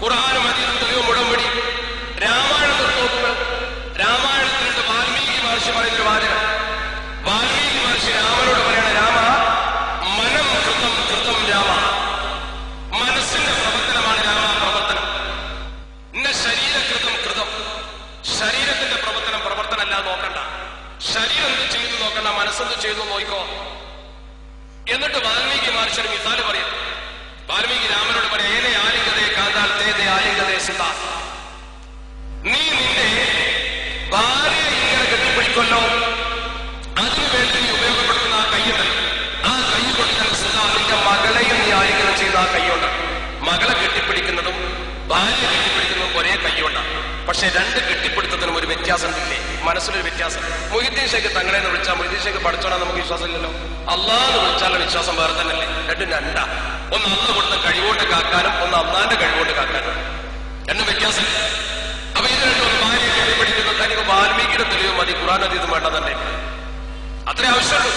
ഖുർആനും ഹദീസും തെളിവും ഉടമ്പടി. രാമായണത്തിൽ നോക്കുക, രാമായണത്തിലുണ്ട് വാൽമീകി മഹർഷി പറയുന്നൊരു വാചകം. വാൽമീകി മഹർഷി രാമനോട് പറയണ, രാമ മനം കൃതം കൃതം രാമ, മനസ്സിന്റെ പ്രവർത്തനമാണ് രാമ പ്രവർത്തനം. ഇന്ന ശരീരകൃതം കൃതം, ശരീരത്തിന്റെ പ്രവർത്തനമല്ല നോക്കണ്ട, ശരീരം എന്ത് ചെയ്യുന്നു നോക്കണ്ട, മനസ്സെന്ത് ചെയ്യുന്നു നോക്കോ. എന്നിട്ട് വാൽമീകി മഹർഷി ഒരു മിസാല് പറയും. വാൽമീകി രാമനോട് പറയാം, ഏനെ ആലിംഗതേ കാതാൽ തേതെ ആലിംഗതേ സുത, നീ നിന്റെ ഭാര്യയെ ഇങ്ങനെ കെട്ടിപ്പിടിക്കൊല്ലോ, അതിനുവേണ്ടി നീ ഉപയോഗപ്പെടുത്തുന്ന ആ കൈയുണ്ട്, ആ കൈ കൊടുത്താൽ സുത നിന്റെ മകളെയും നീ ആലിംഗനം ചെയ്ത ആ കൈയുണ്ട്. മകളെ കെട്ടിപ്പിടിക്കുന്നതും ഭാര്യ കെട്ടിപ്പിടിക്കുന്നതും ഒരേ കൈയുണ്ടാണ്. പക്ഷെ രണ്ട് കെട്ടിപ്പിടുത്തത്തിനും ഒരു വ്യത്യാസം ഇല്ലേ? മനസ്സിലൊരു വ്യത്യാസം. മൊഹീദ്ദീൻ ഷേഖ് തങ്ങളെന്ന് വിളിച്ചാൽ മൊഹീദ്ദീൻ ഷേഖ് പഠിച്ചോളാൻ നമുക്ക് വിശ്വാസം ഇല്ലല്ലോ. അള്ളാഹ് വിളിച്ചാലുള്ള വിശ്വാസം വേറെ തന്നെയല്ലേ? രണ്ടും രണ്ടാ. ഒന്ന് അള്ള കൊടുത്ത കഴിവോട്ട് കാക്കാനും ഒന്ന് അള്ളാന്റെ കഴിവോട്ട് കാക്കാനും രണ്ടും വ്യത്യാസം. അപ്പൊ ഇത് രണ്ടും ഭാര്യ കെട്ടിപ്പിടിക്കുന്നത് തനിക്ക് വാൽമീകിയുടെ തെളിവ് മതി, ഖുർആൻ ഹദീസും വേണ്ട തന്നെ, അത്രേ ആവശ്യമുള്ളൂ.